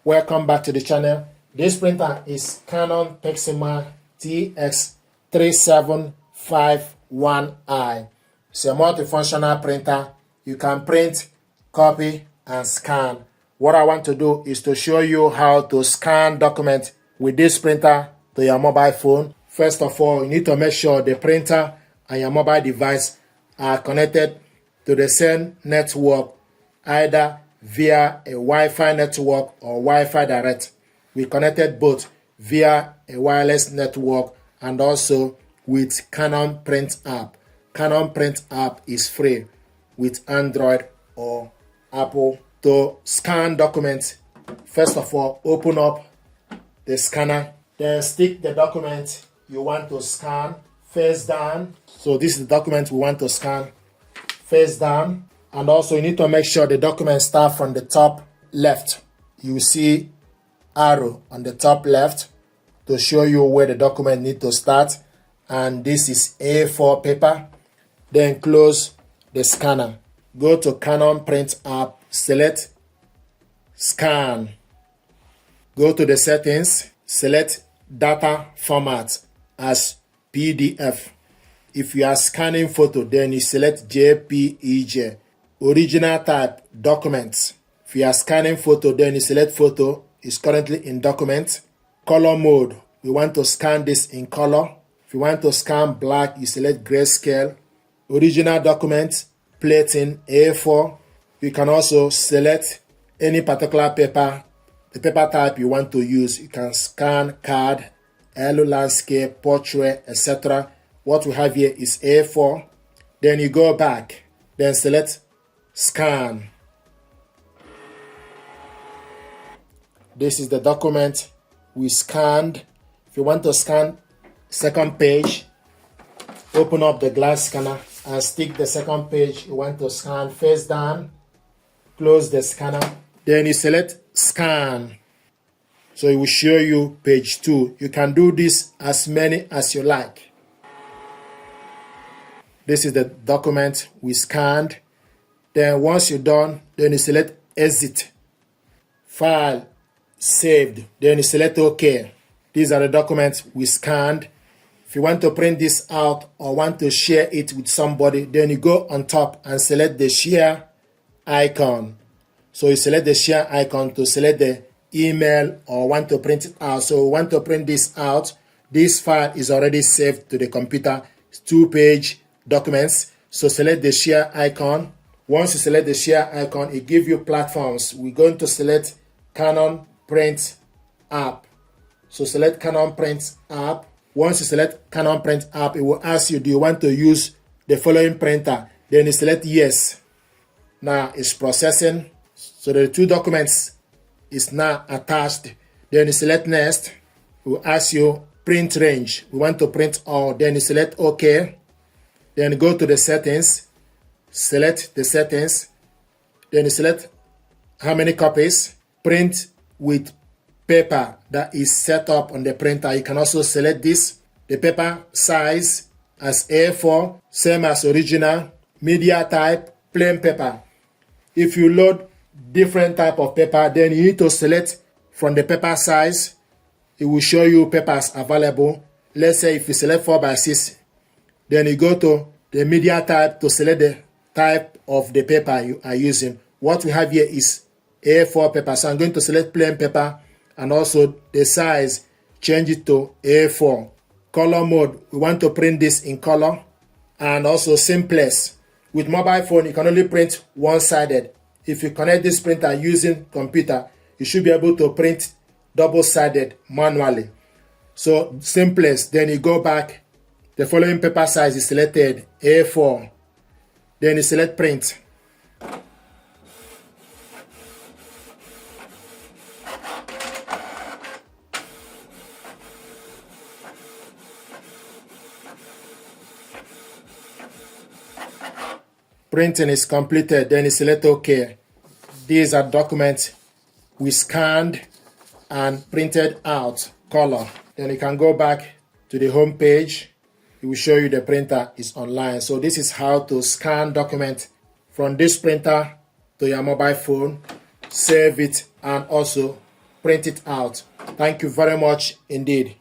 Welcome back to the channel. This printer is Canon Pixma TS3751i. It's a multifunctional printer. You can print, copy, and scan. What I want to do is to show you how to scan documents with this printer to your mobile phone. First of all, you need to make sure the printer and your mobile device are connected to the same network, either via a Wi-Fi network or Wi-Fi direct. We connected both via a wireless network and also with Canon Print app. Canon Print app is free with Android or Apple. To scan documents, first of all, open up the scanner, then stick the document you want to scan face down. So this is the document we want to scan face down. And also you need to make sure the document starts from the top left. You see arrow on the top left to show you where the document needs to start. And this is A4 paper. Then close the scanner. Go to Canon Print app, select scan. Go to the settings, select data format as PDF. If you are scanning photo, then you select JPEG. Original type, documents. If you are scanning photo, then you select photo. It's currently in document. Color mode, we want to scan this in color. If you want to scan black, you select grayscale. Original document, plating, A4. You can also select any particular paper, the paper type you want to use. You can scan card, yellow landscape, portrait, etc. What we have here is A4. Then you go back, then select scan. This is the document we scanned. If you want to scan second page, open up the glass scanner and stick the second page you want to scan face down. Close the scanner. Then you select scan. So it will show you page 2. You can do this as many as you like. This is the document we scanned. Then once you're done, then you select exit. File saved. Then you select OK. These are the documents we scanned. If you want to print this out or want to share it with somebody, then you go on top and select the share icon. So you select the share icon to select the email or want to print it out. So we want to print this out. This file is already saved to the computer. It's 2-page documents. So select the share icon. Once you select the share icon, it gives you platforms. We're going to select Canon Print app. So select Canon Print app. Once you select Canon Print app, it will ask you, do you want to use the following printer? Then you select yes. Now it's processing. So the 2 documents is now attached. Then you select next. It will ask you print range. We want to print all. Then you select OK. Then go to the settings. Select the settings. Then you select how many copies. Print with paper that is set up on the printer. You can also select this. The paper size as A4, same as original. Media type, plain paper. If you load different type of paper, then you need to select from the paper size. It will show you papers available. Let's say if you select 4x6, then you go to the media type to select the type of the paper you are using. What we have here is A4 paper. So I'm going to select plain paper and also the size, change it to A4. Color mode, we want to print this in color and also simplest. With mobile phone, you can only print one-sided. If you connect this printer using computer, you should be able to print double-sided manually. So simplest, then you go back. The following paper size is selected, A4. Then you select print. Printing is completed, then you select OK. These are documents we scanned and printed out, color. Then you can go back to the home page. It will show you the printer is online. So this is how to scan document from this printer to your mobile phone, save it, and also print it out. Thank you very much indeed.